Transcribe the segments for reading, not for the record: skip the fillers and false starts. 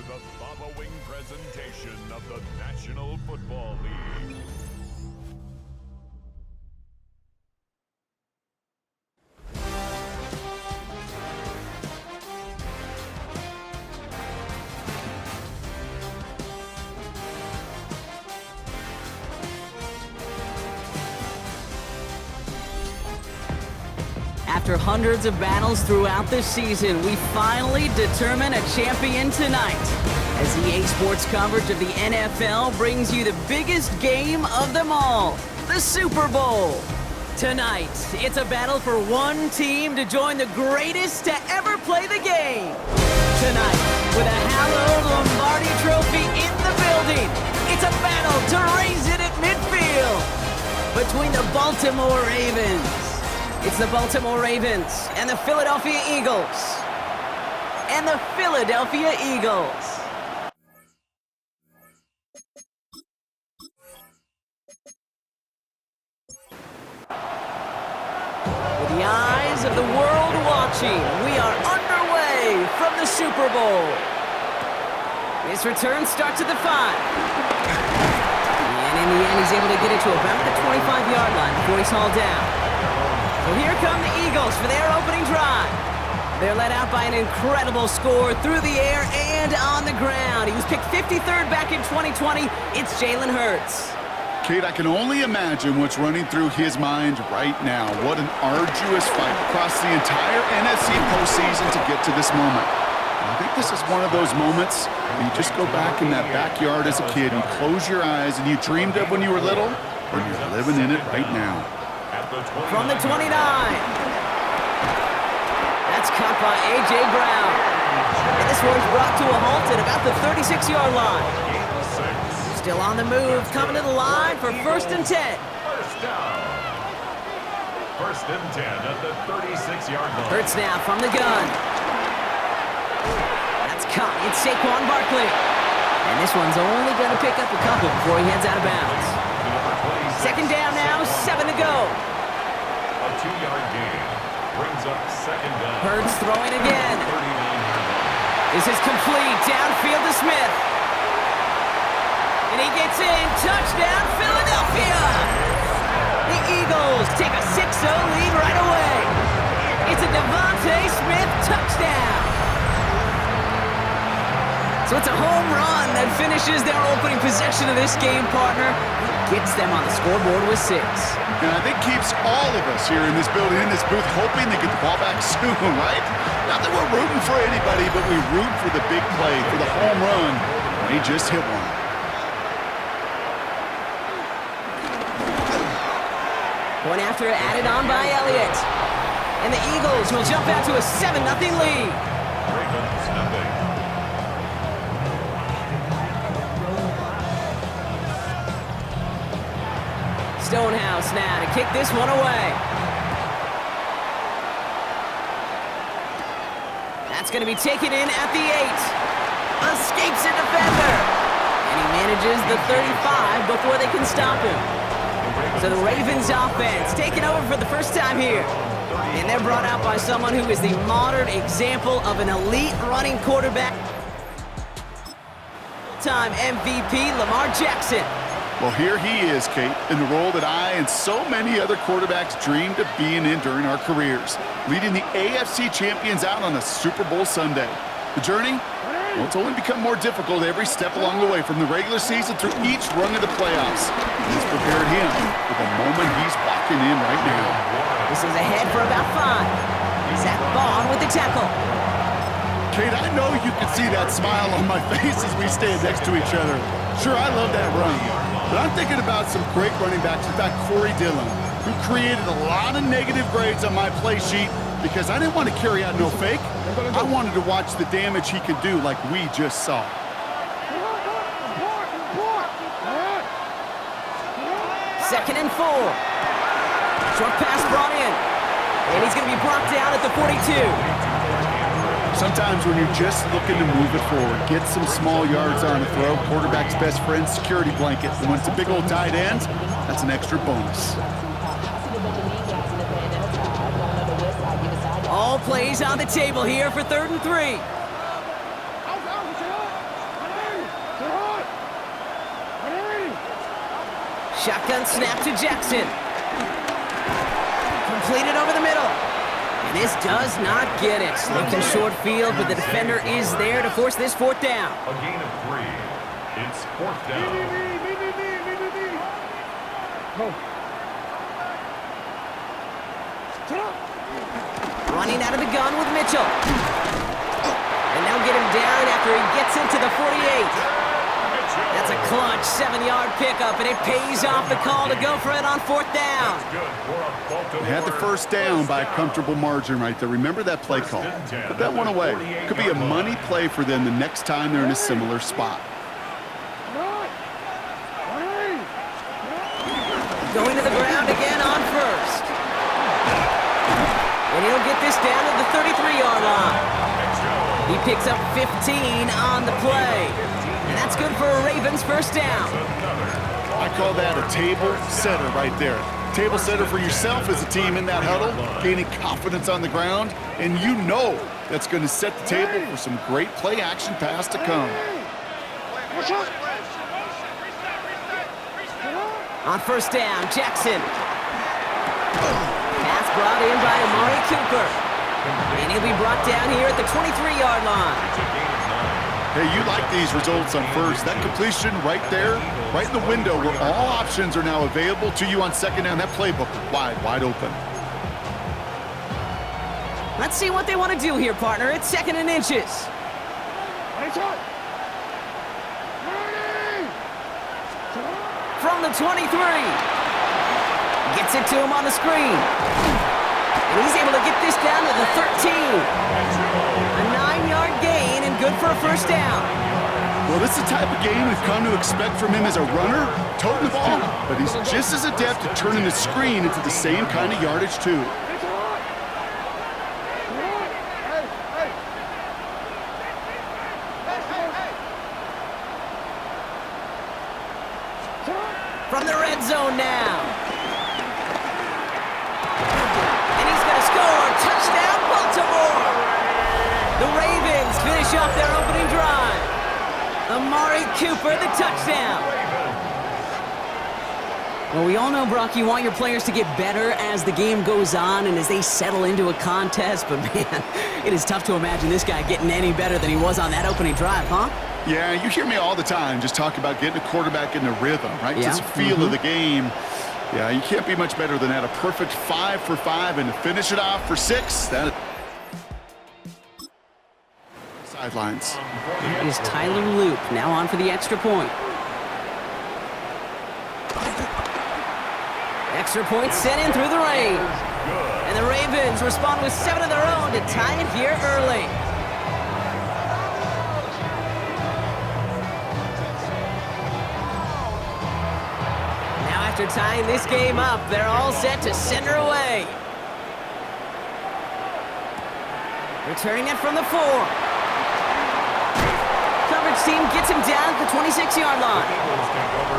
the following presentation of the National Football League. After hundreds of battles throughout the season, we finally determine a champion tonight. As EA Sports coverage of the NFL brings you the biggest game of them all, the Super Bowl. Tonight, it's a battle for one team to join the greatest to ever play the game. Tonight, with a hallowed Lombardi trophy in the building, it's a battle to raise it at midfield between the Baltimore Ravens. It's the Baltimore Ravens and the Philadelphia Eagles. And the Philadelphia Eagles. With the eyes of the world watching, we are underway from the Super Bowl. This return starts at the 5. And in the end, he's able to get it to about the 25-yard line before he's hauled down. So here come the Eagles for their opening drive. They're led out by an incredible score through the air and on the ground. He was picked 53rd back in 2020. It's Jalen Hurts. Kate, I can only imagine what's running through his mind right now. What an arduous fight across the entire NFC postseason to get to this moment. I think this is one of those moments where you just go back in that backyard as a kid and close your eyes and you dreamed of when you were little, and you're living in it right now. From the 29. That's caught by A.J. Brown. And this one's brought to a halt at about the 36-yard line. Still on the move, coming to the line for 1st and 10. First down. 1st and 10 at the 36-yard line. Hurts now from the gun. That's caught. It's Saquon Barkley. And this one's only going to pick up a couple before he heads out of bounds. 2nd down now, 7 to go. A 2-yard gain brings up 2nd down. Hurts throwing again. 39-yard line. This is complete. Downfield to Smith. And he gets in. Touchdown, Philadelphia. The Eagles take a 6-0 lead right away. It's a Devontae Smith touchdown. So it's a home run that finishes their opening possession of this game, partner. Gets them on the scoreboard with 6. And I think keeps all of us here in this building, in this booth, hoping they get the ball back soon, right? Not that we're rooting for anybody, but we root for the big play, for the home run. And he just hit one. Point after added on by Elliott. And the Eagles will jump out to a 7-0 lead. Ravens nothing. Stonehouse now to kick this one away. That's going to be taken in at the 8. Escapes a defender. And he manages the 35 before they can stop him. So the Ravens offense taking over for the first time here. And they're brought out by someone who is the modern example of an elite running quarterback. Time MVP Lamar Jackson. Well, here he is, Kate, in the role that I and so many other quarterbacks dreamed of being in during our careers, leading the AFC champions out on a Super Bowl Sunday. The journey? Well, it's only become more difficult every step along the way, from the regular season through each run of the playoffs. It's prepared him for the moment he's walking in right now. This is ahead for about 5. Zach Bond with the tackle. Kate, I know you can see that smile on my face as we stand next to each other. Sure, I love that run. But I'm thinking about some great running backs. In fact, Corey Dillon, who created a lot of negative grades on my play sheet because I didn't want to carry out no fake. I wanted to watch the damage he could do like we just saw. Second and 4. Short pass brought in. And he's going to be brought down at the 42. Sometimes when you're just looking to move it forward, get some small yards on a throw, quarterback's best friend, security blanket. And when it's a big old tight end, that's an extra bonus. All plays on the table here for 3rd and 3. Shotgun snap to Jackson. Completed over the middle. And this does not get it. Looking short field, but the defender is there to force this fourth down. A gain of 3. It's fourth down. Running out of the gun with Mitchell. And they'll get him down after he gets into the 48. That's a clutch 7-yard pickup, and it pays off the call to go for it on fourth down. They had the first down by a comfortable margin right there. Remember that play call. Put that one away. Could be a money play for them the next time they're in a similar spot. Going to the ground again on first. And he'll get this down to the 33-yard line. He picks up 15 on the play. And that's good for a Ravens first down. I call that a table setter right there. Table setter for yourself as a team in that huddle, gaining confidence on the ground, and you know that's going to set the table for some great play action pass to come. On first down, Jackson. Pass brought in by Amari Cooper. And he'll be brought down here at the 23-yard line. Hey, you like these results on first. That completion right there, right in the window where all options are now available to you on second down. That playbook wide open. Let's see what they want to do here, partner. It's 2nd and inches. From the 23. Gets it to him on the screen. And he's able to get this down to the 13. A 9-yard gain and good for a first down. Well, this is the type of game we've come to expect from him as a runner, toting the ball, but he's just as adept at turning the screen into the same kind of yardage, too. From the red zone now. And he's going to score. Touchdown, Baltimore. The Ravens finish off their opening drive. Amari Cooper, the touchdown. Well, we all know, Brock, you want your players to get better as the game goes on and as they settle into a contest. But, man, it is tough to imagine this guy getting any better than he was on that opening drive, huh? Yeah, you hear me all the time just talk about getting a quarterback in the rhythm, right? Yeah. Just feel of the game. Yeah, you can't be much better than that. A perfect 5 for 5, and to finish it off for 6, that sidelines. It is Tyler Loop now on for the extra point. Extra point sent in through the rain. And the Ravens respond with 7 of their own to tie it here early. Now after tying this game up, they're all set to send her away. Returning it from the 4. Coverage team gets him down at the 26-yard line.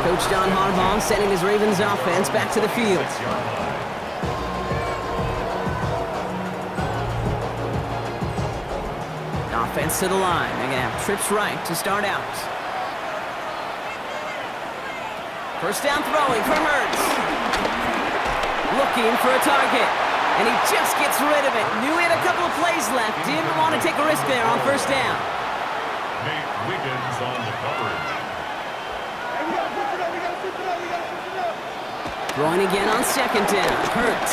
Coach John Harbaugh sending his Ravens offense back to the field. Offense to the line. They're going to have trips right to start out. First down throwing for Hurts. Looking for a target. And he just gets rid of it. Knew he had a couple of plays left. Didn't want to take a risk there on first down. Nate Wiggins on the coverage. Throwing again on second down. Hurts.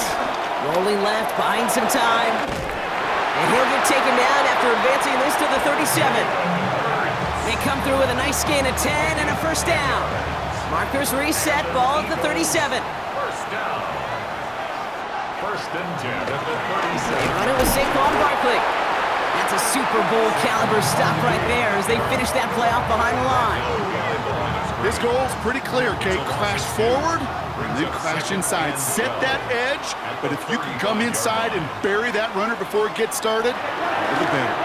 Rolling left, buying some time. And he'll get taken down after advancing this to the 37. They come through with a nice gain of 10 and a first down. Markers reset, ball at the 37. First down. First and 10 at the 37. They run it with Saquon Barkley. That's a Super Bowl caliber stop right there as they finish that play off behind the line. His goal's pretty clear, Kate. Crash forward, and then crash inside. Set that edge, but if you can come inside and bury that runner before it gets started, all the better.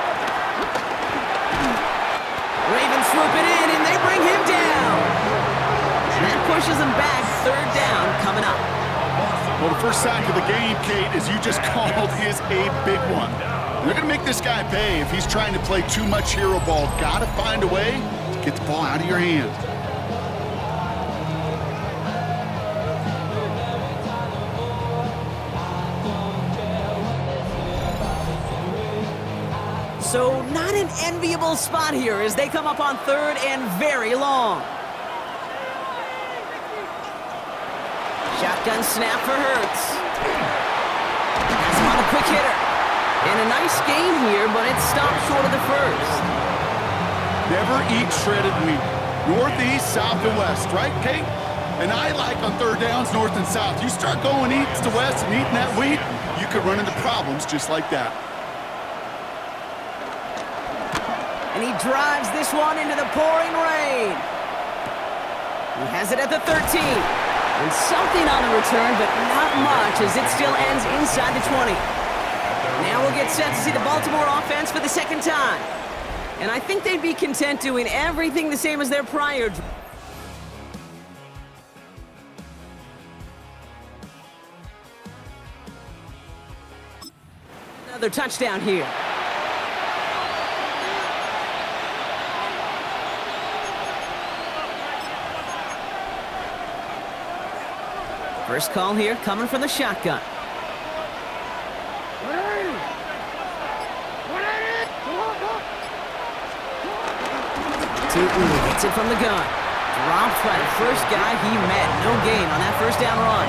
Ravens swoop it in, and they bring him down. And that pushes him back. Third down coming up. Well, the first sack of the game, Kate, as you just called, is a big one. They're going to make this guy pay if he's trying to play too much hero ball. Got to find a way to get the ball out of your hand. So not an enviable spot here as they come up on third and very long. Shotgun snap for Hurts. Has him on a quick hitter. And a nice gain here, but it stopped short of the first. Never eat shredded wheat. Northeast, south, and west, right, Kate? And I like on third downs, north and south. You start going east to west and eating that wheat, you could run into problems just like that. And he drives this one into the pouring rain. He has it at the 13. And something on the return, but not much as it still ends inside the 20. Now we'll get set to see the Baltimore offense for the second time. And I think they'd be content doing everything the same as their prior. Another touchdown here. First call here coming from the shotgun. Gets it from the gun. Dropped by the first guy he met. No gain on that first down run.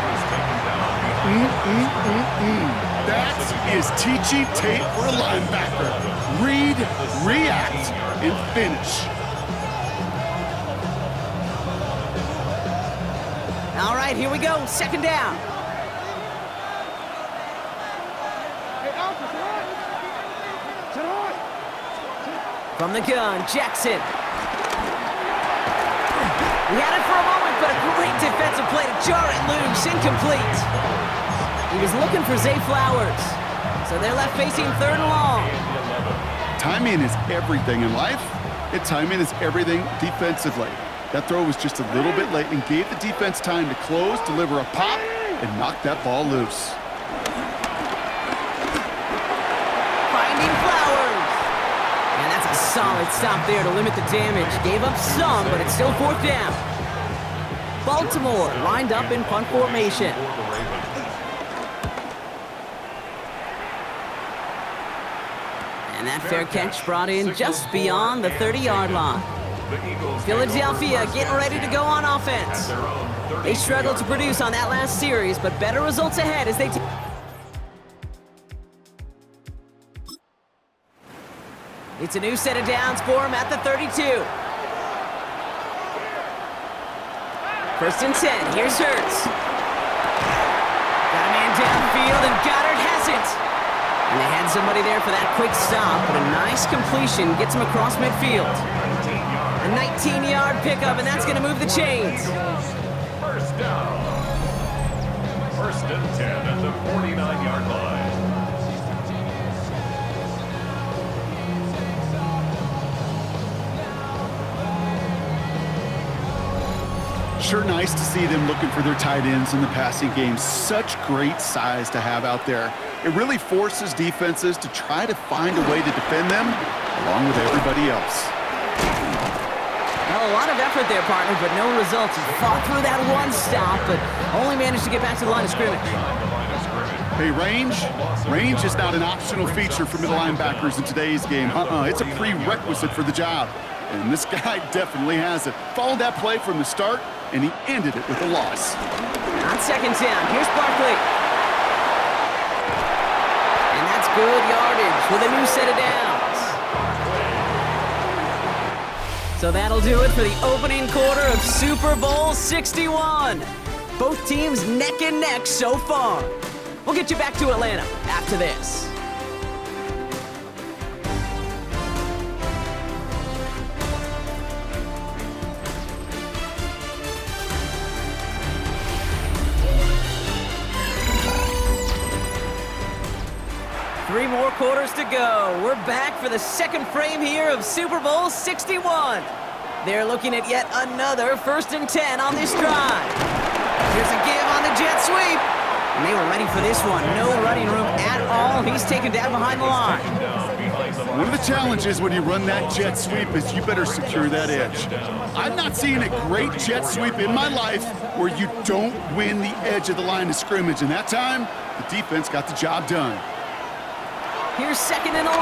That is teaching tape for a linebacker. Read, react, and finish. All right, here we go. Second down. From the gun, Jackson. He had it for a moment, but a great defensive play to jar it loose. Incomplete. He was looking for Zay Flowers. So they're left facing third and long. Timing is everything in life, and timing is everything defensively. That throw was just a little bit late and gave the defense time to close, deliver a pop, and knock that ball loose. Finding Flowers. And that's a solid stop there to limit the damage. Gave up some, but it's still fourth down. Baltimore lined up in punt formation. And that fair catch brought in just beyond the 30-yard line. Philadelphia getting ready to go on offense. They struggled to produce on that last series, but better results ahead as they It's a new set of downs for him at the 32. First and 10, here's Hurts. Got a man downfield, and Goddard has it. And they had somebody there for that quick stop, but a nice completion gets him across midfield. A 19-yard pickup, and that's going to move the chains. First down. First and 10 at the 49-yard line. Sure nice to see them looking for their tight ends in the passing game. Such great size to have out there. It really forces defenses to try to find a way to defend them along with everybody else. Well, a lot of effort there, partner, but no results. He fought through that one stop, but only managed to get back to the line of scrimmage. Hey, range is not an optional feature for middle linebackers in today's game. It's a prerequisite for the job. And this guy definitely has it. Followed that play from the start, and he ended it with a loss. On second down, here's Barkley. And that's good yardage with a new set of downs. So that'll do it for the opening quarter of Super Bowl 61. Both teams neck and neck so far. We'll get you back to Atlanta after this. Three more quarters to go. We're back for the second frame here of Super Bowl 61. They're looking at yet another first and 10 on this drive. Here's a give on the jet sweep. And they were ready for this one. No running room at all. He's taken down behind the line. One of the challenges when you run that jet sweep is you better secure that edge. I've not seen a great jet sweep in my life where you don't win the edge of the line of scrimmage. And that time, the defense got the job done. Here's 2nd and 11.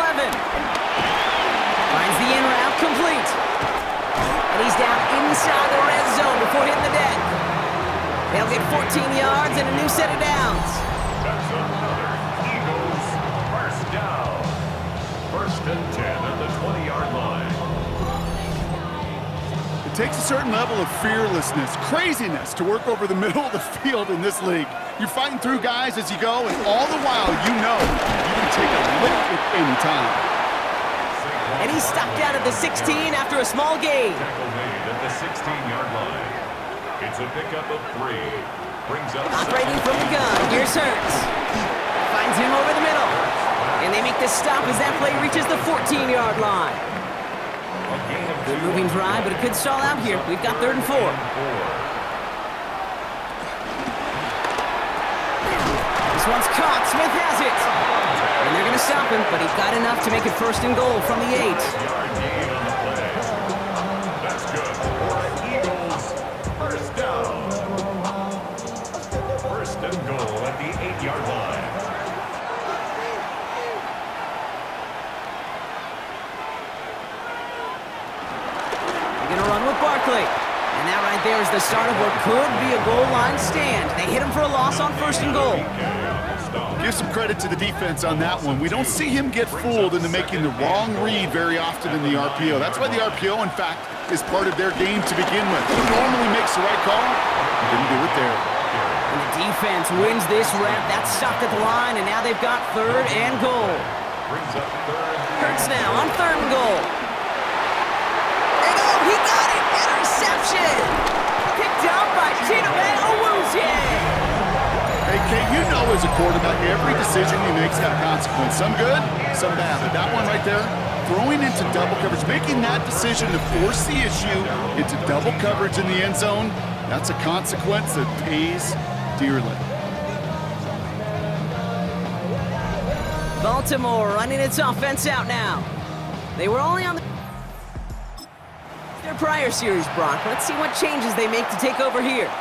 Finds the in route complete. And he's down inside the red zone before hitting the deck. They'll get 14 yards and a new set of downs. That's another Eagles first down. 1st and 10 at the 20-yard line. It takes a certain level of fearlessness, craziness to work over the middle of the field in this league. You're fighting through guys as you go, and all the while you know you can take a lick at any time. And he's stopped out at the 16 after a small gain. Tackle made at the 16-yard line. It's a pickup of 3. Brings up Operating from the gun, here's Hurts. Finds him over the middle. And they make the stop as that play reaches the 14-yard line. Good moving drive, but it could stall out here. We've got 3rd and 4. This one's caught. Smith has it. And they're going to stop him, but he got enough to make it 1st and goal from the 8. That's good for Eagles. First down. 1st and goal at the 8-yard line. They're going to run with Barkley. And that right there is the start of what could be a goal line stand. They hit him for a loss on 1st and goal. Give some credit to the defense on that one. We don't see him get fooled into making the wrong read very often in the RPO. That's why the RPO, in fact, is part of their game to begin with. He normally makes the right call. He didn't do it there. And the defense wins this rep. That's stopped at the line, and now they've got 3rd and goal. Brings up 3rd. Hurts now on 3rd and goal. And oh, he got it! Interception! Picked up by Chidobe Awuzie! Hey, Kate, you know as a quarterback, every decision he makes has consequence. Some good, some bad. But that one right there, throwing into double coverage, making that decision to force the issue into double coverage in the end zone, that's a consequence that pays dearly. Baltimore running its offense out now. They were only on their prior series, Brock. Let's see what changes they make to take over here.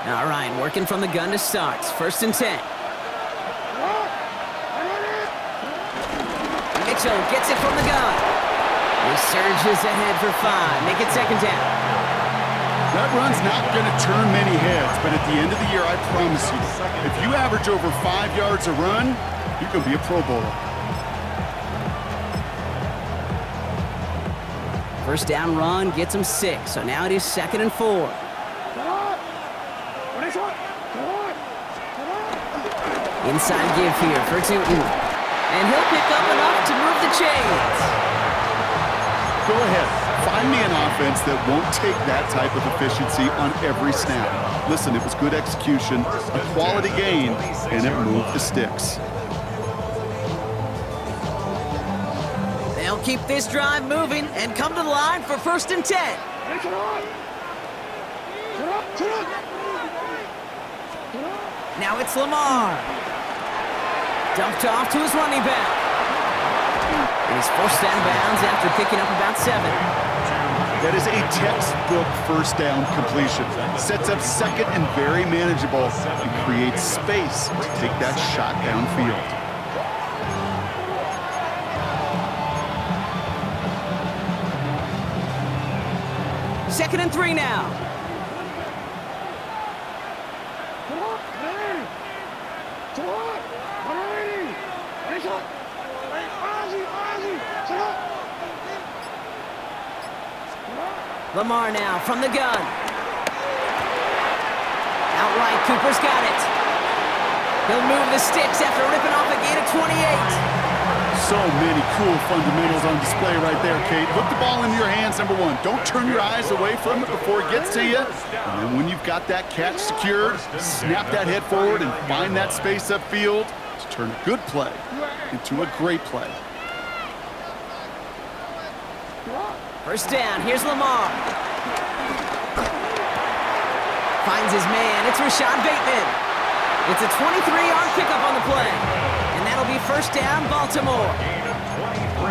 All right, working from the gun to start. 1st and 10. Mitchell gets it from the gun. He surges ahead for 5. Make it 2nd down. That run's not going to turn many heads, but at the end of the year, I promise you, if you average over 5 yards a run, you're going to be a Pro Bowler. 1st down run gets him 6, so now it is 2nd and 4. Inside give here for Tootin. And he'll pick up enough to move the chains. Go ahead. Find me an offense that won't take that type of efficiency on every snap. Listen, it was good execution, a quality gain, and it moved the sticks. They'll keep this drive moving and come to the line for 1st and 10. Now it's Lamar. Dumped off to his running back. And he's forced out of bounds after picking up about 7. That is a textbook 1st down completion. Sets up 2nd and very manageable and creates space to take that shot downfield. Second and 3 now. Lamar now from the gun. Outright, Cooper's got it. He'll move the sticks after ripping off a gain of 28. So many cool fundamentals on display right there, Kate. Put the ball into your hands, number 1. Don't turn your eyes away from it before it gets to you. And then when you've got that catch secured, snap that head forward and find that space upfield to turn a good play into a great play. 1st down, here's Lamar. Finds his man, it's Rashad Bateman. It's a 23-yard pickup on the play. And that'll be 1st down, Baltimore.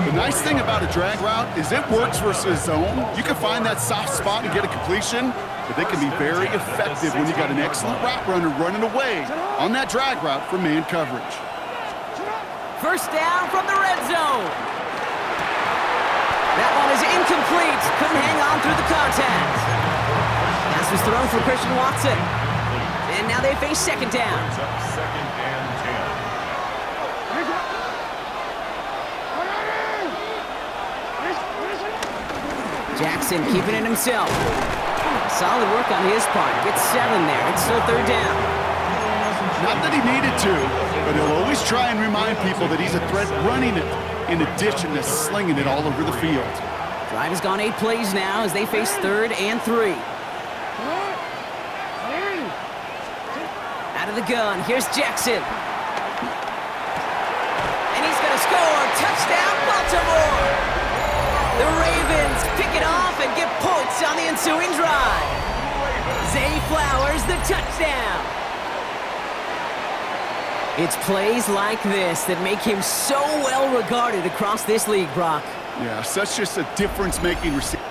The nice thing about a drag route is it works versus zone. You can find that soft spot and get a completion, but they can be very effective when you got an excellent route runner running away on that drag route for man coverage. First down from the red zone. That one is incomplete. Couldn't hang on through the contact. Pass was thrown for Christian Watson. And now they face second down. Second and 10. Jackson keeping it himself. Solid work on his part. Gets 7 there. It's still third down. Not that he needed to, but he'll always try and remind people that he's a threat running it, in addition to slinging it all over the field. Drive has gone 8 plays now as they face third and 3. Out of the gun, here's Jackson. And he's going to score. Touchdown, Baltimore! The Ravens pick it off and get points on the ensuing drive. Zay Flowers, the touchdown. It's plays like this that make him so well regarded across this league, Brock. Yeah, such just a difference-making receiver.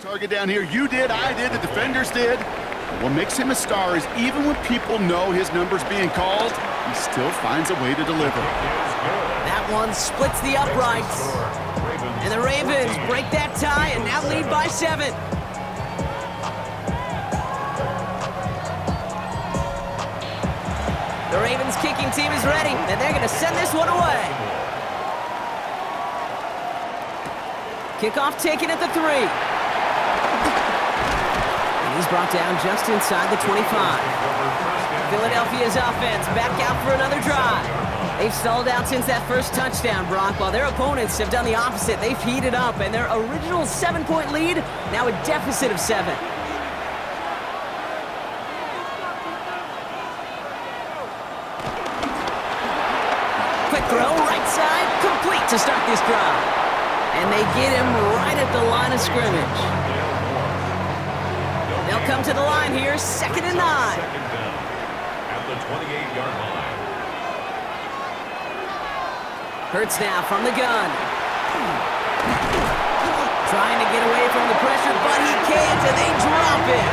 Target down here, you did, I did, the defenders did. What makes him a star is even when people know his number's being called, he still finds a way to deliver. That one splits the uprights. And the Ravens break that tie and now lead by 7. The Ravens kicking team is ready, and they're going to send this one away. Kickoff taken at the 3. And he's brought down just inside the 25. Philadelphia's offense back out for another drive. They've stalled out since that first touchdown, Brock, while their opponents have done the opposite. They've heated up, and their original 7-point lead, now a deficit of 7. Quick throw, right side, complete to start this drive. And they get him right at the line of scrimmage. They'll come to the line here, 2nd and 9. Second down at the 28-yard line. Hurts now from the gun. Trying to get away from the pressure, but he can't, and they drop it.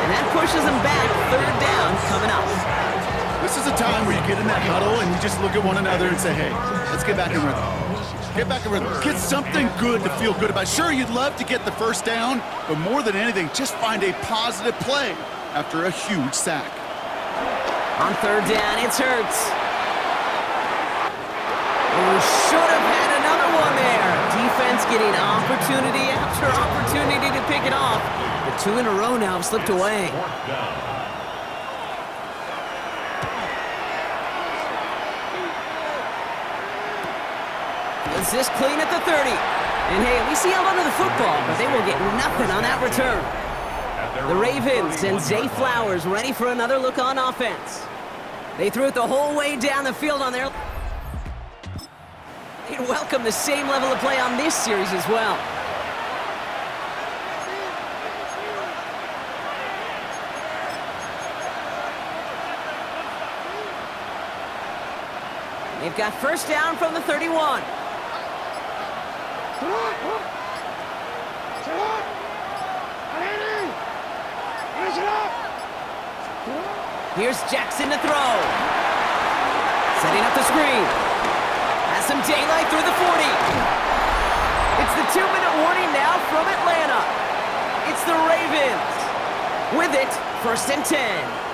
And that pushes them back. Third down coming up. This is a time where you get in that huddle and you just look at one another and say, hey, let's get back in rhythm. Get back in rhythm. Get something good to feel good about. Sure, you'd love to get the first down, but more than anything, just find a positive play after a huge sack. On third down, it's Hurts. Oh, should have had another one there. Defense getting opportunity after opportunity to pick it off. The 2 in a row now have slipped away. Fourth down. Is this clean at the 30? And hey, at least he held onto the football, but they will get nothing on that return. The Ravens and Zay Flowers ready for another look on offense. They threw it the whole way down the field on their... They'd welcome the same level of play on this series as well. They've got first down from the 31. Here's Jackson to throw. Setting up the screen. Has some daylight through the 40. It's the 2-minute warning now from Atlanta. It's the Ravens. With it, 1st and 10.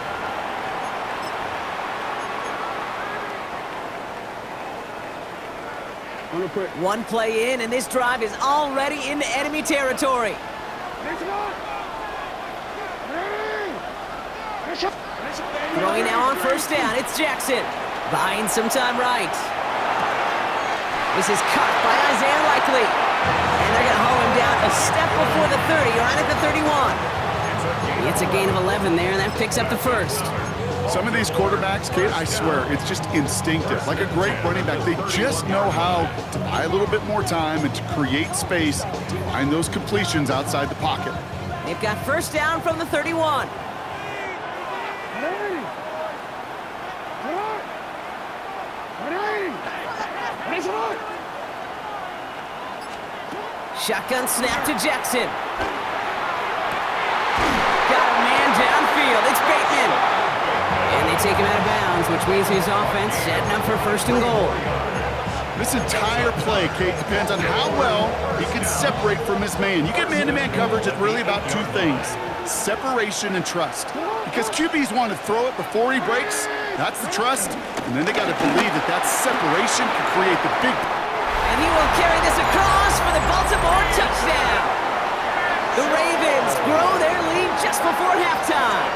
One play in, and this drive is already into enemy territory. Throwing now on first down, it's Jackson. Buying some time right. This is caught by Isaiah Likely. And they're going to haul him down a step before the 30, right at the 31. It's a gain of 11 there, and that picks up the first. Some of these quarterbacks, kid, I swear, it's just instinctive. Like a great running back, they just know how to buy a little bit more time and to create space to find those completions outside the pocket. They've got first down from the 31. Shotgun snap to Jackson. Got a man downfield. It's Bateman. And they take him out of bounds, which means his offense setting up for 1st and goal. This entire play, Kate, depends on how well he can separate from his man. You get man-to-man coverage, it's really about 2 things, separation and trust. Because QBs want to throw it before he breaks, that's the trust, and then they got to believe that that separation can create the big. And he will carry this across for the Baltimore touchdown. The Ravens grow their lead just before halftime.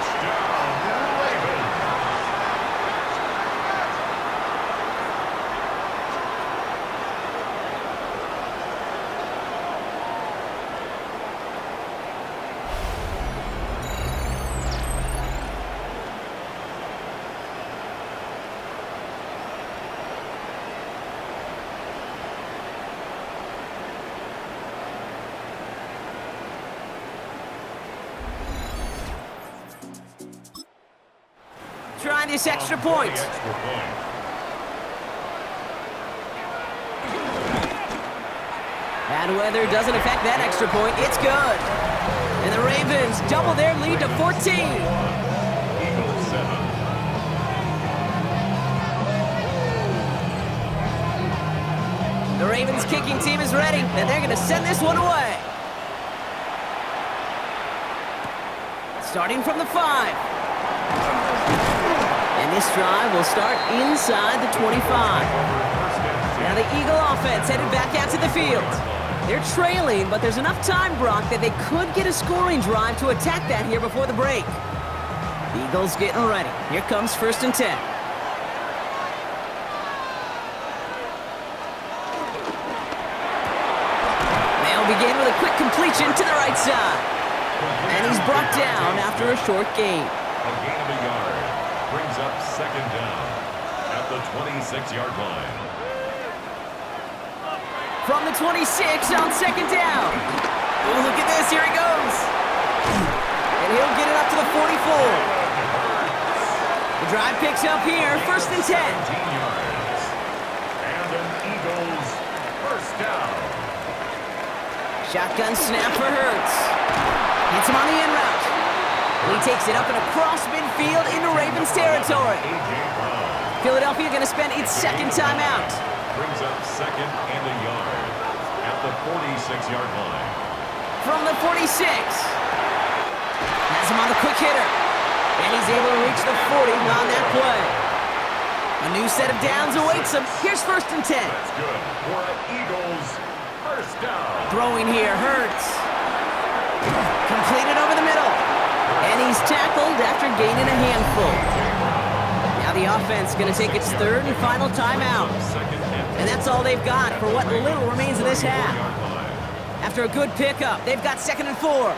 Try this extra point. Bad weather doesn't affect that extra point. It's good. And the Ravens double their lead to 14. The Ravens kicking team is ready, and they're going to send this one away. Starting from the 5. And this drive will start inside the 25. Now the Eagle offense headed back out to the field. They're trailing, but there's enough time, Brock, that they could get a scoring drive to attack that here before the break. Eagles getting ready. Here comes 1st and 10. They'll begin with a quick completion to the right side. And he's brought down after a short gain. A gain of a yard brings up 2nd down at the 26-yard line. From the 26 on 2nd down. Oh, look at this. Here he goes. And he'll get it up to the 44. The drive picks up here. 1st and 10. 17 yards. And an Eagles 1st down. Shotgun snap for Hurts. Hits him on the in route. And he takes it up and across midfield into Ravens territory. Philadelphia going to spend its 2nd timeout. Brings up 2nd and a yard at the 46-yard line. From the 46. Has him on the quick hitter. And he's able to reach the 40 on that play. A new set of downs awaits him. Here's 1st and 10. That's good for an Eagles 1st down. Throwing here, Hurts. Completed over the middle. And he's tackled after gaining a handful. Now the offense going to take its 3rd and final timeout. And that's all they've got for what little remains of this half. After a good pickup, they've got 2nd and 4.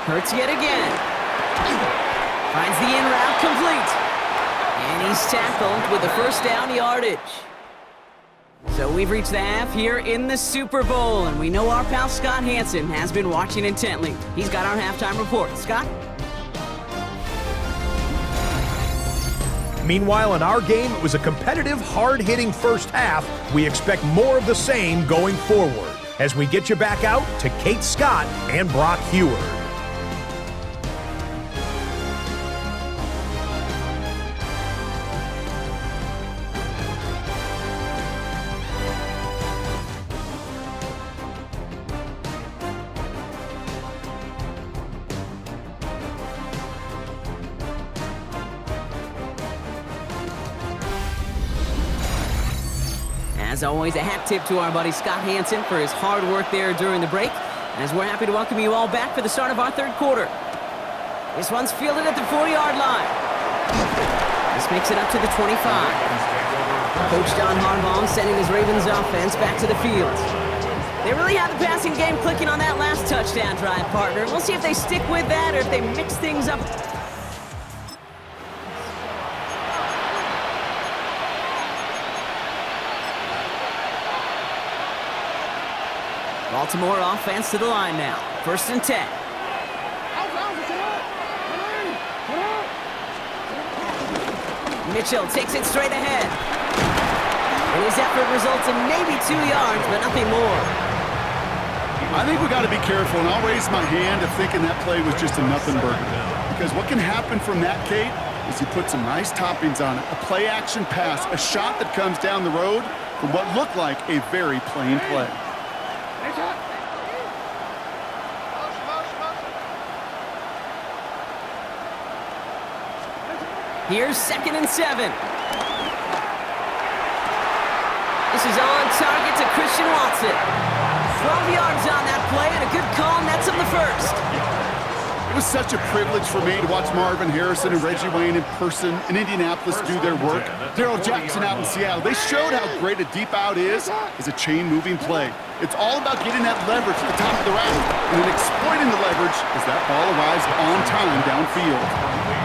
Hurts yet again. Finds the in route complete. And he's tackled with the 1st down yardage. So we've reached the half here in the Super Bowl, and we know our pal Scott Hansen has been watching intently. He's got our halftime report. Scott? Meanwhile, in our game, it was a competitive, hard-hitting first half. We expect more of the same going forward as we get you back out to Kate Scott and Brock Heward. As always, a hat tip to our buddy Scott Hansen for his hard work there during the break. As we're happy to welcome you all back for the start of our 3rd quarter. This one's fielded at the 4-yard line. This makes it up to the 25. Coach John Harbaugh sending his Ravens offense back to the field. They really have the passing game clicking on that last touchdown drive, partner. We'll see if they stick with that or if they mix things up. Baltimore offense to the line now. 1st and 10. Mitchell takes it straight ahead. And his effort results in maybe 2 yards, but nothing more. I think we got to be careful, and I'll raise my hand to thinking that play was just a nothing burger. Because what can happen from that, Kate, is he put some nice toppings on it. A play-action pass, a shot that comes down the road from what looked like a very plain play. Here's 2nd and 7. This is on target to Christian Watson. 12 yards on that play, and a good call nets him the first. It was such a privilege for me to watch Marvin Harrison and Reggie Wayne in person in Indianapolis do their work. Darrell Jackson out in Seattle. They showed how great a deep out is as a chain-moving play. It's all about getting that leverage at the top of the route and then exploiting the leverage as that ball arrives on time downfield.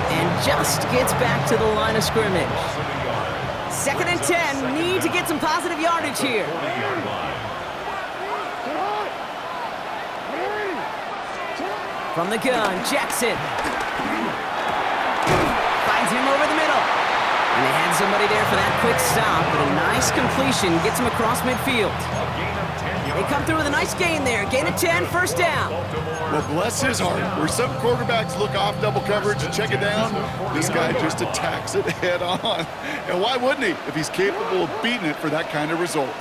And just gets back to the line of scrimmage. 2nd and 10. Need to get some positive yardage here. From the gun, Jackson. Finds him over the middle. And they had somebody there for that quick stop, but a nice completion gets him across midfield. They come through with a nice gain there. Gain of 10, first down. Well, bless his heart. Where some quarterbacks look off double coverage and check it down, this guy just attacks it head on. And why wouldn't he if he's capable of beating it for that kind of result?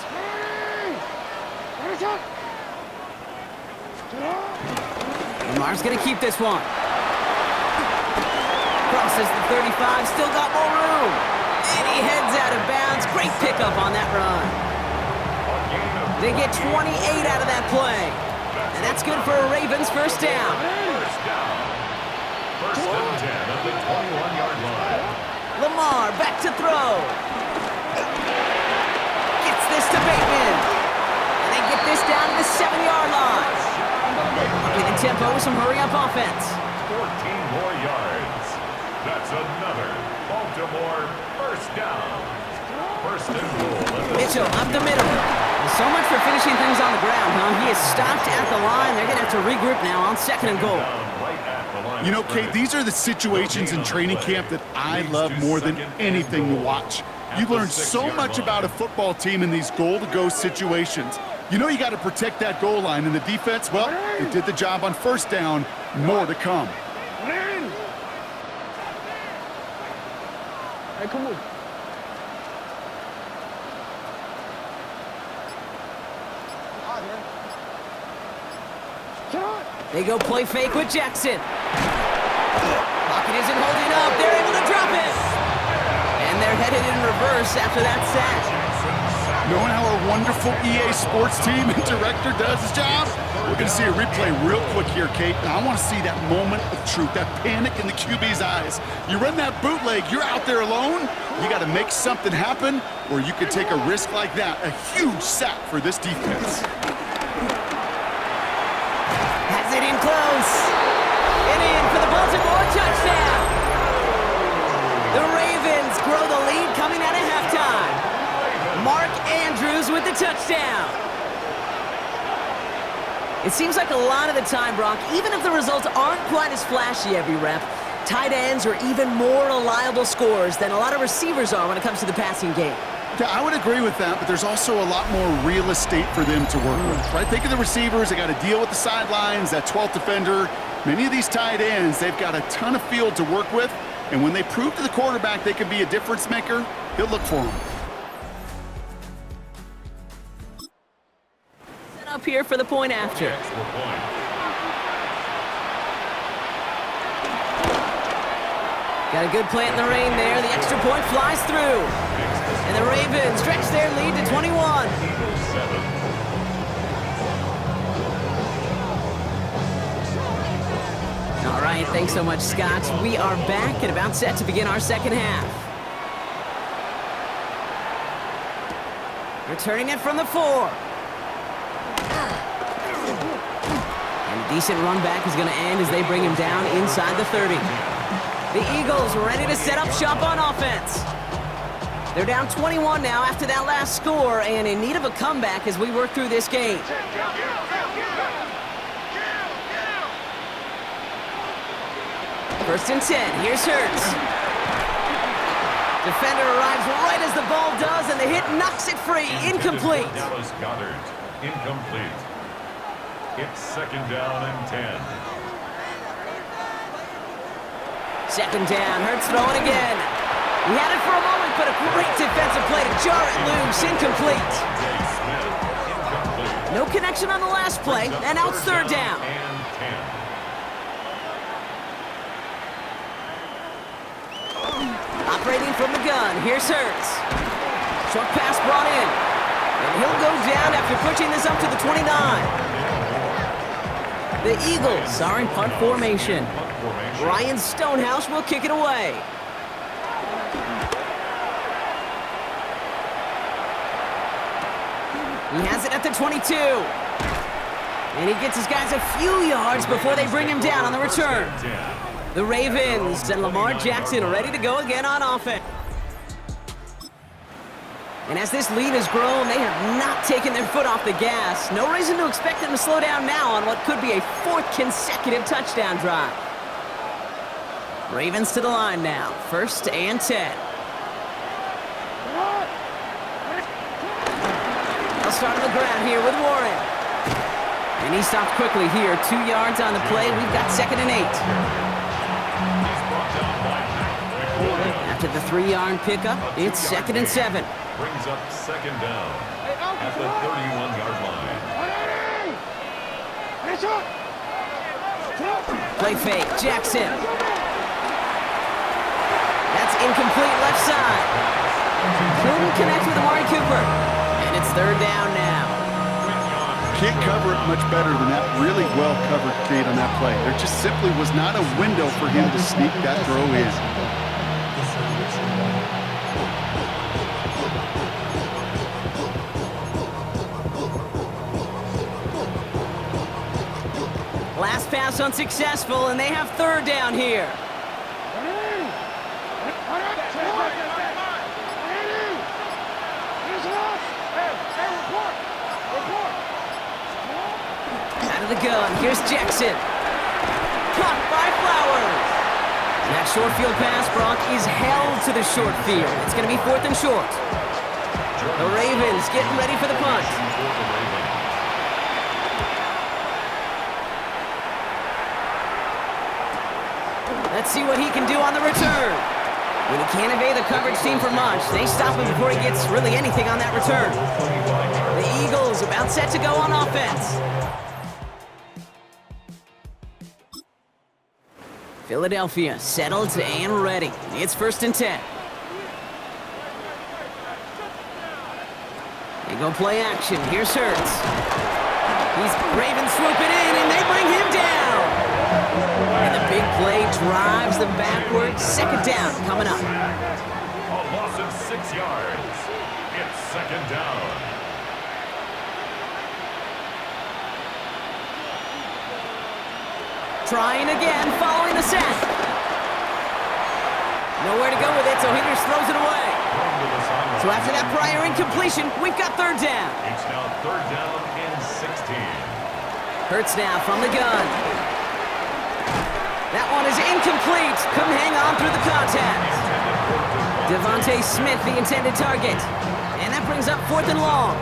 Lamar's going to keep this one. Crosses the 35, still got more room. And he heads out of bounds. Great pickup on that run. They get 28 out of that play. And that's good for a Ravens first down. First and 10 at the 21-yard line. Lamar back to throw. Gets this to Bateman. And they get this down to the 7-yard line. Getting tempo with some hurry-up offense. 14 more yards. That's another Baltimore first down. First and goal. Mitchell up the middle. So much for finishing things on the ground, huh? He is stopped at the line. They're going to have to regroup now on 2nd and goal. You know, Kate, these are the situations in training camp that I love more than anything to watch. You learn so much about a football team in these goal-to-go situations. You know you got to protect that goal line, and the defense, well, they did the job on first down. More to come. Hey, come on. They go play fake with Jackson. Pocket isn't holding up. They're able to drop it. And they're headed in reverse after that sack. Knowing how our wonderful EA Sports team and director does his job, we're going to see a replay real quick here, Kate. And I want to see that moment of truth, that panic in the QB's eyes. You run that bootleg, you're out there alone. You got to make something happen, or you could take a risk like that. A huge sack for this defense. Has it in close. And in for the Baltimore touchdown. The Ravens grow the lead coming out of halftime. Mark Andrews with the touchdown. It seems like a lot of the time, Brock, even if the results aren't quite as flashy every rep, tight ends are even more reliable scorers than a lot of receivers are when it comes to the passing game. Yeah, I would agree with that, but there's also a lot more real estate for them to work with, right? Think of the receivers. They got to deal with the sidelines, that 12th defender. Many of these tight ends, they've got a ton of field to work with, and when they prove to the quarterback they can be a difference maker, he'll look for them. Set up here for the point after. Got a good plant in the rain there. The extra point flies through. And the Ravens stretch their lead to 21. All right, thanks so much, Scott. We are back and about set to begin our second half. Returning it from the 4. And a decent run back is going to end as they bring him down inside the 30. The Eagles ready to set up shop on offense. They're down 21 now after that last score and in need of a comeback as we work through this game. First and 10. Here's Hurts. Defender arrives right as the ball does, and the hit knocks it free. Incomplete. Dallas Goddard. Incomplete. It's second down and 10. Second down, Hurts throwing again. He had it for a moment, but a great defensive play to jar it loose. Incomplete. Incomplete. No connection on the last play, and now it's third down. And 10. Operating from the gun, here's Hurts. Short pass brought in. And he'll go down after pushing this up to the 29. The Eagles are in punt formation. Ryan Stonehouse will kick it away. He has it at the 22. And he gets his guys a few yards before they bring him down on the return. The Ravens and Lamar Jackson are ready to go again on offense. And as this lead has grown, they have not taken their foot off the gas. No reason to expect them to slow down now on what could be a fourth consecutive touchdown drive. Ravens to the line now. First and 10. They'll start on the ground here with Warren. And he stopped quickly here. 2 yards on the play. We've got second and 8. After the 3-yard pickup, it's second and 7. Brings up second down at the 31-yard line. Play fake, Jackson. That's incomplete left side. Couldn't connect with Amari Cooper. And it's third down now. Can't cover it much better than that. Really well covered, Kate, on that play. There just simply was not a window for him to sneak that throw in. Last pass unsuccessful, and they have third down here. Out of the gun, here's Jackson. Caught by Flowers. And that short field pass, Brock, is held to the short field. It's going to be fourth and short. The Ravens getting ready for the punt. Let's see what he can do on the return. When he can't evade the coverage team for much, they stop him before he gets really anything on that return. The Eagles about set to go on offense. Philadelphia settled and ready. It's first and 10. They go play action. Here's Hurts. He's Ravens swooping in, and they bring him down. And the big play drives them backwards. Second down coming up. A loss of 6 yards. It's second down. Trying again, following the sack. Nowhere to go with it, so he just throws it away. So after that prior incompletion, we've got third down. It's now third down and 16. Hurts now from the gun. That one is incomplete. Couldn't hang on through the contact. Devontae Smith, the intended target. And that brings up fourth and long.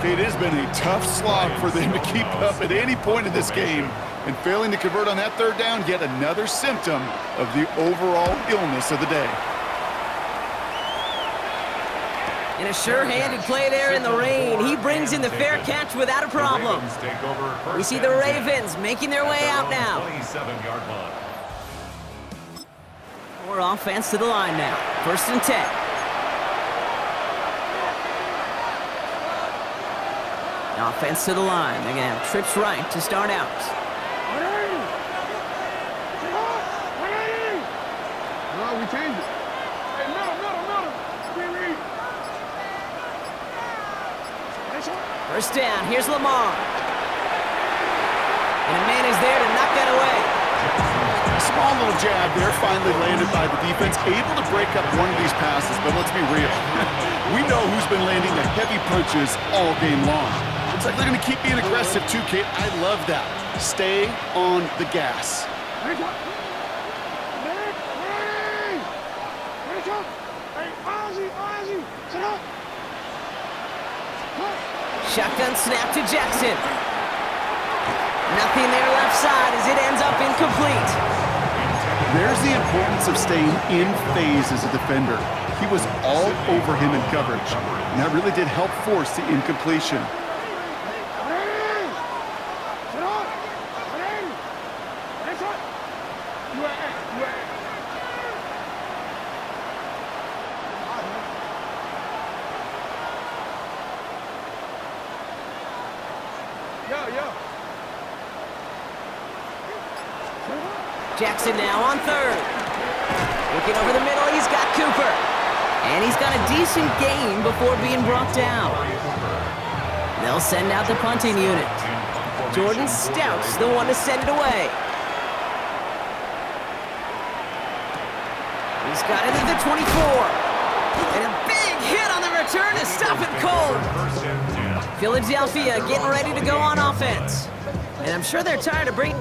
It has been a tough slog for them to keep up at any point in this game. And failing to convert on that third down, yet another symptom of the overall illness of the day. And a sure-handed play there in the rain. He brings in the fair catch without a problem. We see the Ravens making their way out now. 27-yard line. More offense to the line now. First and 10. Offense to the line. They're going to have trips right to start out. We changed it. Hey, middle. First down. Here's Lamar. And a man is there to knock that away. Small little jab there, finally landed by the defense. Able to break up one of these passes, but let's be real. We know who's been landing the heavy punches all game long. Looks like they're going to keep being aggressive too, Kate. I love that. Stay on the gas. Shotgun snap to Jackson. Nothing there left side as it ends up incomplete. There's the importance of staying in phase as a defender. He was all over him in coverage, and that really did help force the incompletion. Jackson now on third. Looking over the middle, he's got Cooper. And he's got a decent gain before being brought down. They'll send out the punting unit. Jordan Stout's the one to send it away. He's got it at the 24. And a big hit on the return to stop it cold. Philadelphia getting ready to go on offense. And I'm sure they're tired of bringing...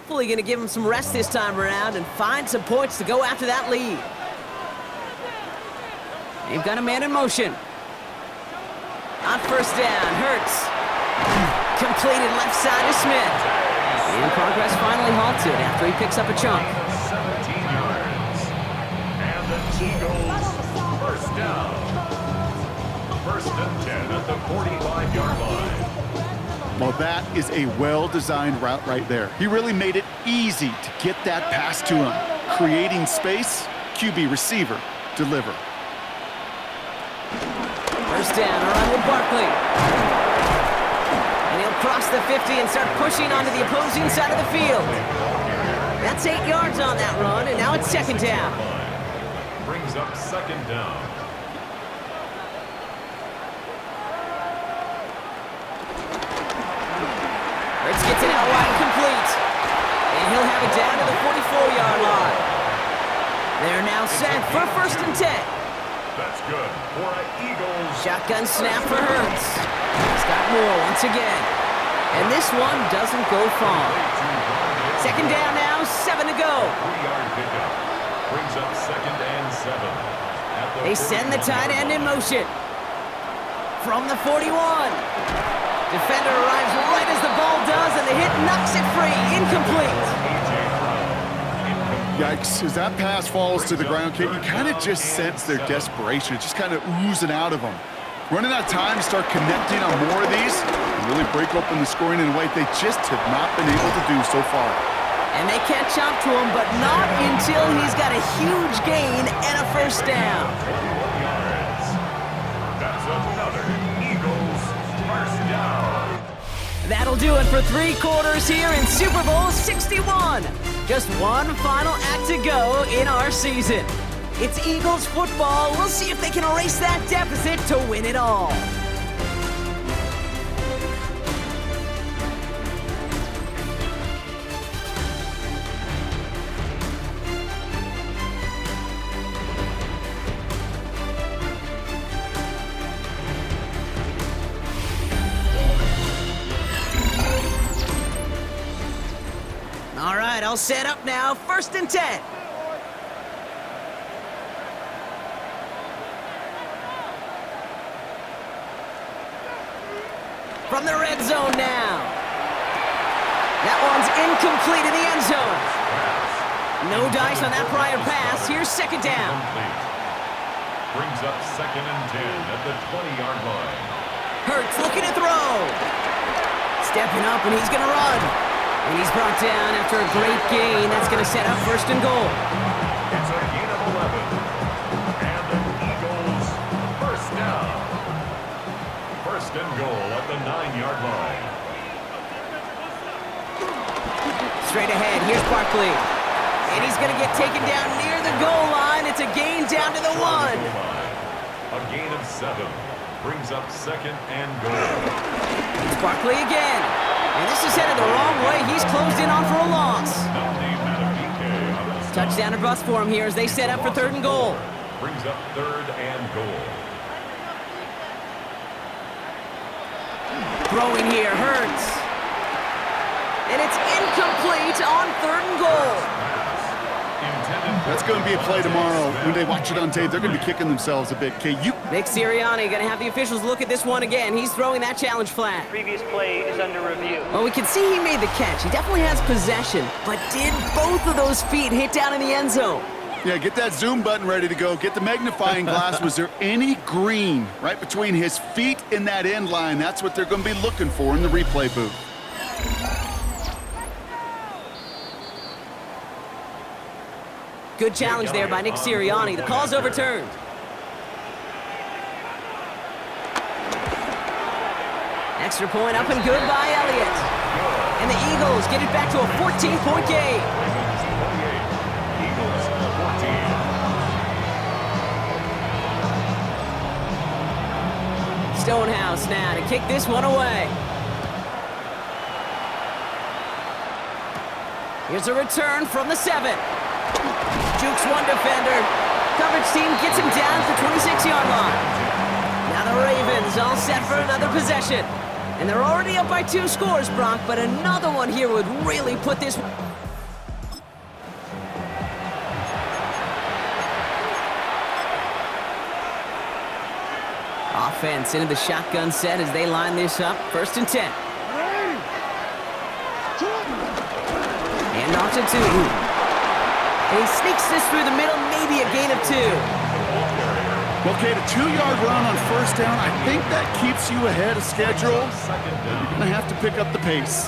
Hopefully going to give him some rest this time around and find some points to go after that lead. They've got a man in motion. On first down, Hurts. Completed left side to Smith. And progress finally halted after he picks up a chunk. 17 yards. And the Eagles first down. First and 10 at the 45-yard line. Well, that is a well-designed route right there. He really made it easy to get that pass to him. Creating space, QB receiver, deliver. First down, around with Barkley. And he'll cross the 50 and start pushing onto the opposing side of the field. That's 8 yards on that run, and now it's second down. Brings up second down. Hurts gets it out wide, complete. And he'll have it down to the 44-yard line. They're now set for first and 10. That's good for an Eagles. Shotgun snap for Hurts. He's got more once again. And this one doesn't go far. Second down now, 7 to go. 3-yard pickup. Brings up second and 7. They send the tight end in motion. From the 41. Defender arrives right as the ball does, and the hit knocks it free. Incomplete. Yikes, as that pass falls to the ground, Kate, you kind of just sense their desperation. It's just kind of oozing out of them. Running out of time to start connecting on more of these and really break open the scoring in a way they just have not been able to do so far. And they catch up to him, but not until he's got a huge gain and a first down. That's another Eagles first down. That'll do it for 3 quarters here in Super Bowl 61. Just one final act to go in our season. It's Eagles football. We'll see if they can erase that deficit to win it all. All right, I'll set up now. First and 10. From the red zone now. That one's incomplete in the end zone. No dice on that prior pass. Here's second down. Brings up second and 10 at the 20-yard line. Hurts looking to throw. Stepping up, and he's going to run. And he's brought down after a great gain. That's going to set up first and goal. It's a gain of 11. And the Eagles first down. First and goal at the 9-yard line. Straight ahead, here's Barkley. And he's going to get taken down near the goal line. It's a gain down to the 1. A gain of 7. Brings up second and goal. It's Barkley again. And this is headed the wrong way. He's closed in on for a loss. Touchdown or bust for him here as they set up for third and goal. Brings up third and goal. Throwing here, Hurts. And it's incomplete on third and goal. That's going to be a play tomorrow. When they watch it on tape, they're going to be kicking themselves a bit. Kate, Nick Sirianni going to have the officials look at this one again. He's throwing that challenge flag. Previous play is under review. Well, we can see he made the catch. He definitely has possession. But did both of those feet hit down in the end zone? Yeah, get that zoom button ready to go. Get the magnifying glass. Was there any green right between his feet and that end line? That's what they're going to be looking for in the replay booth. Good challenge there by Nick Sirianni. The call's overturned. Extra point up and good by Elliott. And the Eagles get it back to a 14-point game. Eagles 14. Stonehouse now to kick this one away. Here's a return from the 7. Jukes one defender. Coverage team gets him down at the 26-yard line. Now the Ravens all set for another possession. And they're already up by 2 scores, Brock, but another one here would really put this... Offense into the shotgun set as they line this up. 1st and 10. And off to 2. And he sneaks this through the middle, maybe a gain of 2. Well, Kate, a 2-yard run on 1st down, I think that keeps you ahead of schedule. You're going to have to pick up the pace.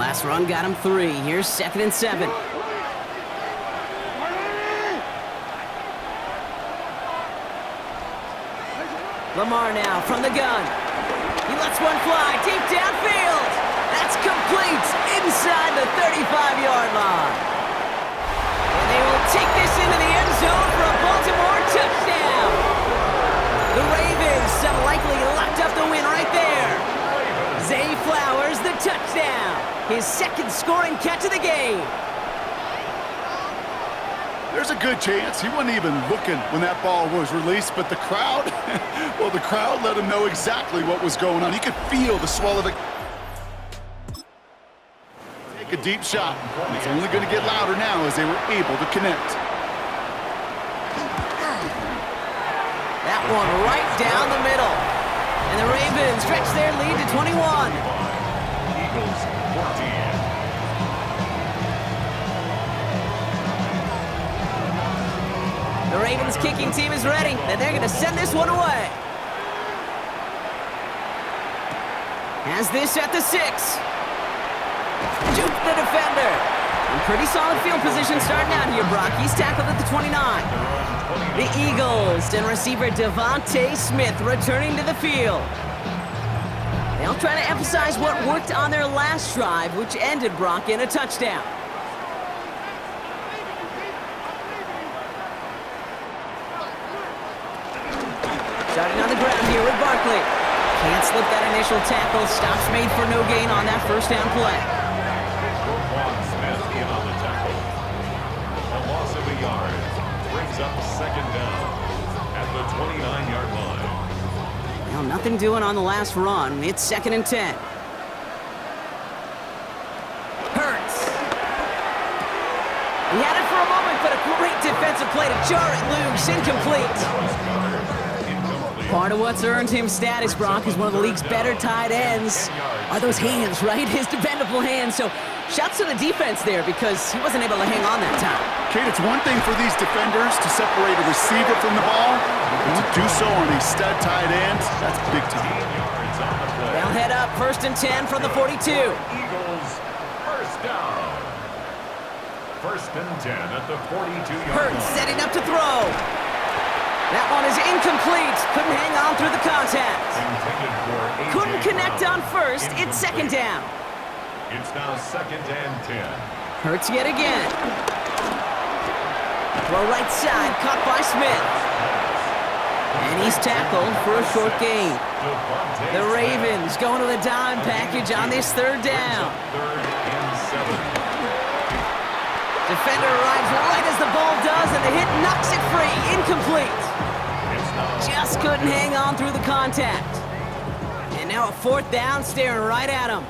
Last run got him 3. Here's 2nd and 7. Lamar now from the gun. He lets one fly deep downfield. That's complete inside the 35-yard line. And they will take this into the end zone for a Baltimore touchdown. The Ravens have likely locked up the win right there. Zay Flowers, the touchdown. His 2nd scoring catch of the game. There's a good chance he wasn't even looking when that ball was released, but the crowd, well, the crowd let him know exactly what was going on. You could feel the swell of the... Take a deep shot. It's only going to get louder now as they were able to connect. That one right down the middle. And the Ravens stretch their lead to 21. Eagles 14. The Ravens kicking team is ready, and they're going to send this one away. Has this at the 6. Juke the defender. In pretty solid field position starting out here, Brock. He's tackled at the 29. The Eagles and receiver Devontae Smith returning to the field. They'll try to emphasize what worked on their last drive, which ended, Brock, in a touchdown. Starting on the ground here with Barkley. Can't slip that initial tackle. Stops made for no gain on that 1st down play. Smith in on the tackle. A loss of a yard brings up 2nd down at the 29-yard line. Well, nothing doing on the last run. It's 2nd and 10. Hurts. He had it for a moment, but a great defensive play to jar it loose. Incomplete. Part of what's earned him status, Brock, is one of the league's better tight ends. Are those hands, right? His dependable hands. So shouts to the defense there because he wasn't able to hang on that time. Kate, it's one thing for these defenders to separate a receiver from the ball, but to do so on a stud tight end, that's big time. They'll head up 1st and 10 from the 42. Eagles 1st down. 1st and 10 at the 42-yard Hurts line. setting up to throw. That one is incomplete. Couldn't hang on through the contact. Couldn't connect on 1st. It's 2nd down. It's now 2nd and 10. Hurts yet again. Throw right side, caught by Smith. And he's tackled for a short gain. The Ravens going to the dime package on this 3rd down. 3rd and 7. Defender arrives right as the ball does, and the hit knocks it free. Incomplete. Just couldn't hang on through the contact. And now a 4th down staring right at him.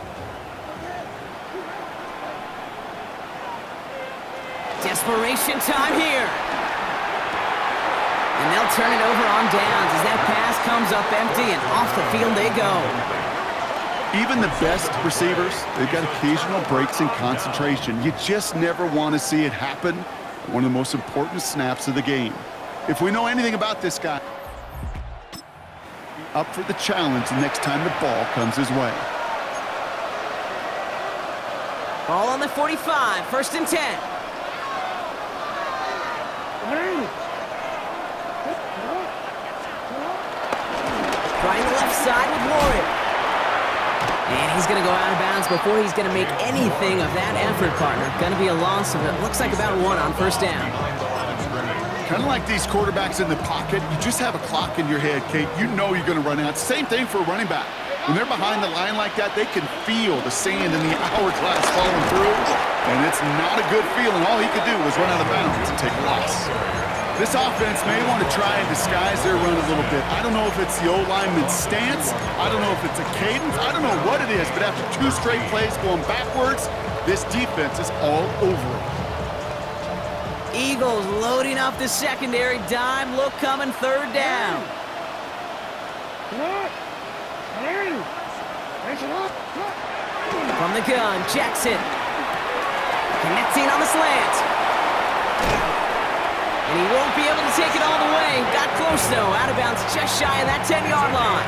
Desperation time here. And they'll turn it over on downs as that pass comes up empty and off the field they go. Even the best receivers, they've got occasional breaks in concentration. You just never want to see it happen. One of the most important snaps of the game. If we know anything about this guy, up for the challenge the next time the ball comes his way. Ball on the 45, 1st and 10. Trying the left side with Warren. And he's going to go out of bounds before he's going to make anything of that effort, partner. Going to be a loss of, it looks like about 1 on 1st down. Kind of like these quarterbacks in the pocket, you just have a clock in your head, Kate. You know you're going to run out. Same thing for a running back. When they're behind the line like that, they can feel the sand in the hourglass falling through, and it's not a good feeling. All he could do was run out of bounds and take a loss. This offense may want to try and disguise their run a little bit. I don't know if it's the O-lineman's stance. I don't know if it's a cadence. I don't know what it is, but after 2 straight plays going backwards, this defense is all over it. Eagles loading up the secondary. Dime look coming, 3rd down. From the gun, Jackson. Connecting on the slant. And he won't be able to take it all the way. Got close, though. Out of bounds just shy of that 10-yard line.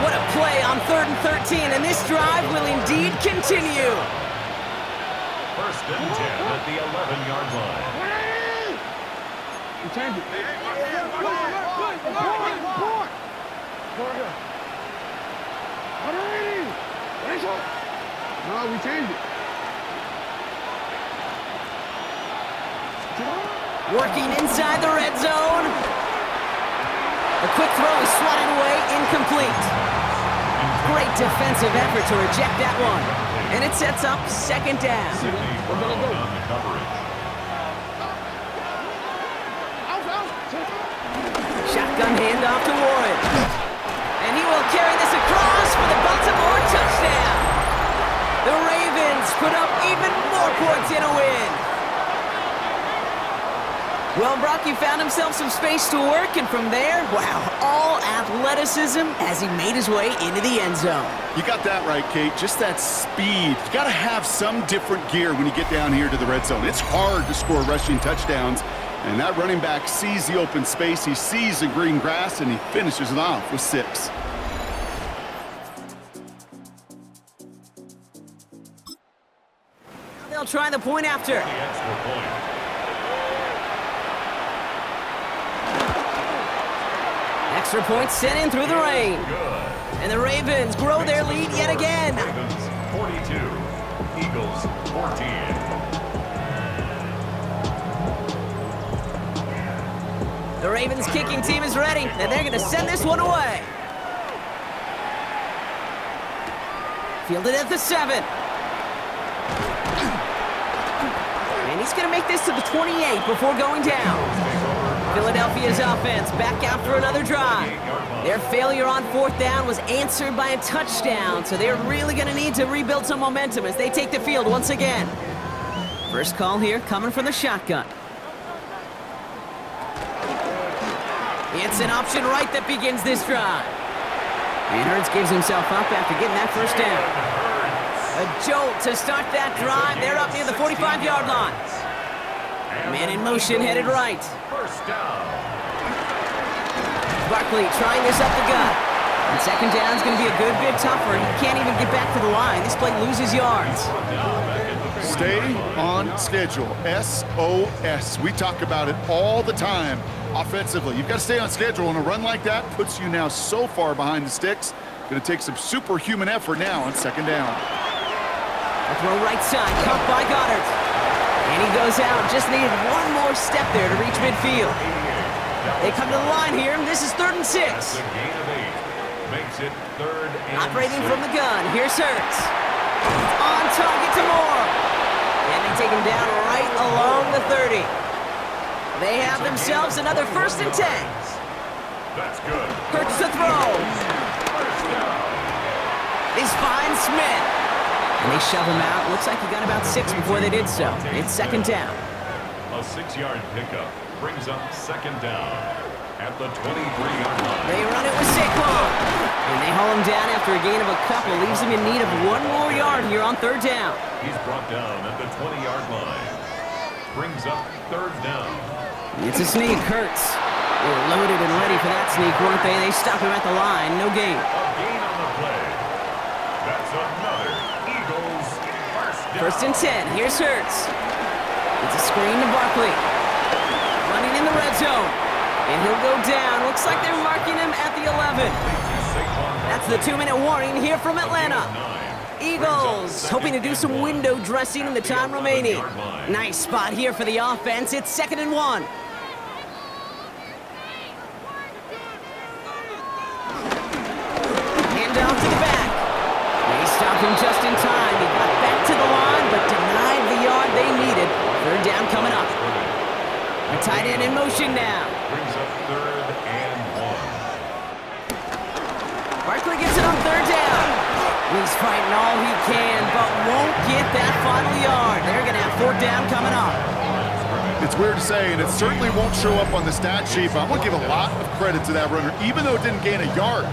What a play on 3rd and 13, and this drive will indeed continue. 1st and 10 at the 11-yard line. We changed it. No, we changed it. Working inside the red zone. A quick throw is swatted away, incomplete. Great defensive effort to reject that one. And it sets up 2nd down. We're going to go on the coverage. Shotgun handoff to Warren. And he will carry this across for the Baltimore touchdown. The Ravens put up even more points in a win. Well, Brock, he found himself some space to work, and from there, wow, all athleticism as he made his way into the end zone. You got that right, Kate. Just that speed. You got to have some different gear when you get down here to the red zone. It's hard to score rushing touchdowns, and that running back sees the open space, he sees the green grass, and he finishes it off with 6. They'll try the point after. The extra point. Extra point sent in through the rain. Good. And the Ravens grow their lead yet again. Ravens 42, Eagles 14. The Ravens kicking team is ready, and they're going to send this one away. Fielded at the 7. And he's going to make this to the 28 before going down. Philadelphia's offense back out for another drive. Their failure on 4th down was answered by a touchdown, so they're really going to need to rebuild some momentum as they take the field once again. First call here coming from the shotgun. It's an option right that begins this drive. And Hurts gives himself up after getting that 1st down. A jolt to start that drive. They're up near the 45-yard line. Man in motion headed right. 1st down. Barkley trying this up the gut. And 2nd down is going to be a good bit tougher. He can't even get back to the line. This play loses yards. Stay on schedule. SOS. We talk about it all the time offensively. You've got to stay on schedule, and a run like that puts you now so far behind the sticks. Going to take some superhuman effort now on 2nd down. A throw right side, caught by Goddard. And he goes out. Just needed one more step there to reach midfield. They come to the line here. This is 3rd and 6. That's a gain of 8. Makes it 3rd and Operating 6. from the gun. Here's Hurts. On target to Moore. And they take him down right along the 30. They have themselves another 1st and 10. That's good. Hurts to throw. 1st down. He's finds Smith. And they shove him out. Looks like he got about 6 before they did so. It's 2nd down. A 6-yard pickup brings up second down at the 23-yard line. They run it with Saquon. And they haul him down after a gain of a couple. Leaves him in need of one more yard here on third down. He's brought down at the 20-yard line. Brings up third down. It's a sneak. Hurts. They were loaded and ready for that sneak, weren't they? They stop him at the line. No gain. A gain on the play. That's another Eagles first down. First and 10. Here's Hurts. It's a screen to Barkley. Running in the red zone. And he'll go down. Looks like they're marking him at the 11. That's the 2-minute warning here from Atlanta. Eagles hoping to do some window dressing in the time remaining. Nice spot here for the offense. It's 2nd and 1. Handoff to the back. They stopped him just in time. He got back to the line, but denied the yard they needed. Third down coming up. A tight end in motion now. Brings up third and 1. Barkley gets it on third down. He's fighting all he can, but won't get that final yard. They're going to have fourth down coming up. It's weird to say, and it certainly won't show up on the stat sheet, but I want to give a lot of credit to that runner. Even though it didn't gain a yard,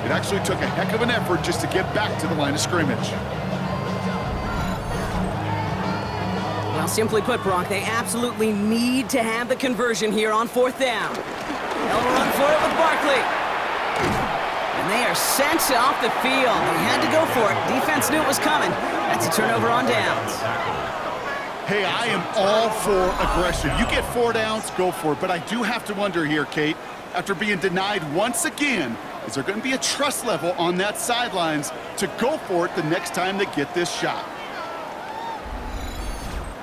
it actually took a heck of an effort just to get back to the line of scrimmage. Well, simply put, Brock, they absolutely need to have the conversion here on fourth down. They'll run for it with Barkley. And they are sent off the field. They had to go for it. Defense knew it was coming. That's a turnover on downs. Hey, I am all for aggression. You get 4 downs, go for it. But I do have to wonder here, Kate, after being denied once again, is there going to be a trust level on that sidelines to go for it the next time they get this shot?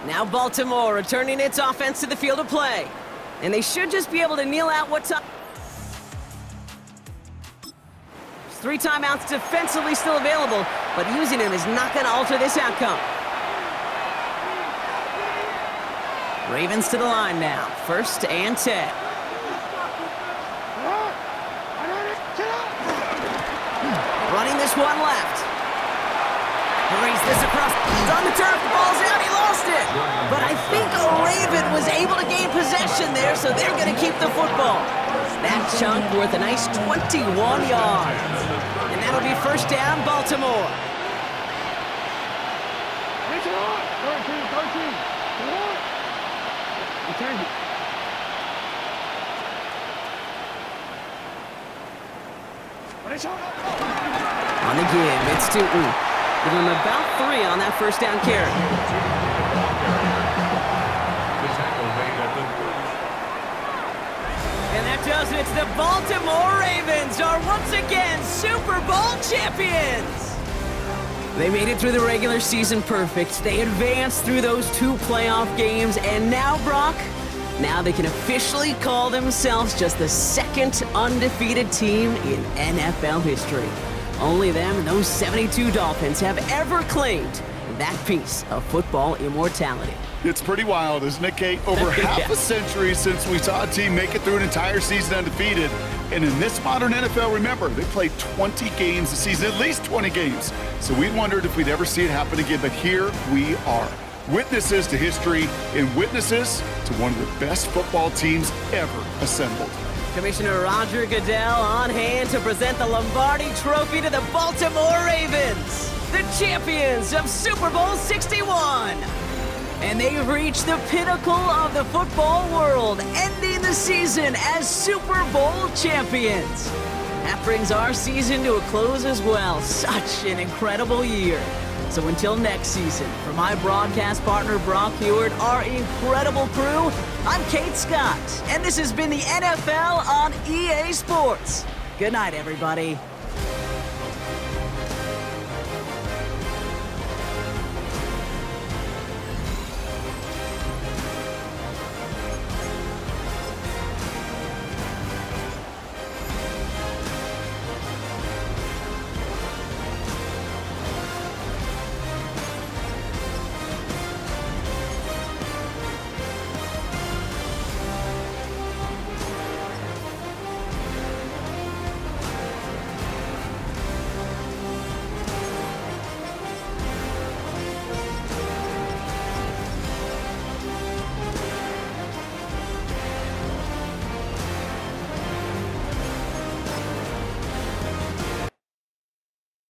Now Baltimore returning its offense to the field of play. And they should just be able to kneel out what time. 3 timeouts defensively still available, but using them is not going to alter this outcome. Ravens to the line now. 1st and 10. Running this one left. Raise this across. He's on the turf. The ball's out. He lost it. But I think a Raven was able to gain possession there, so they're going to keep the football. That chunk worth a nice 21 yards. And that'll be first down, Baltimore. 13. Change it. On the give, it's Tootin. Give him about 3 on that first down carry. And that does it. It's the Baltimore Ravens are once again Super Bowl champions. They made it through the regular season perfect. They advanced through those 2 playoff games. And now, Brock, now they can officially call themselves just the 2nd undefeated team in NFL history. Only them and those 72 Dolphins have ever claimed that piece of football immortality. It's pretty wild, isn't it, Kate? Over half a century since we saw a team make it through an entire season undefeated. And in this modern NFL, remember, they played 20 games a season, at least 20 games. So we wondered if we'd ever see it happen again, but here we are. Witnesses to history and witnesses to one of the best football teams ever assembled. Commissioner Roger Goodell on hand to present the Lombardi Trophy to the Baltimore Ravens, the champions of Super Bowl 61. And they've reached the pinnacle of the football world, ending the season as Super Bowl champions. That brings our season to a close as well. Such an incredible year. So until next season, for my broadcast partner Brock Heward, our incredible crew, I'm Kate Scott, and this has been the NFL on EA Sports. Good night, everybody.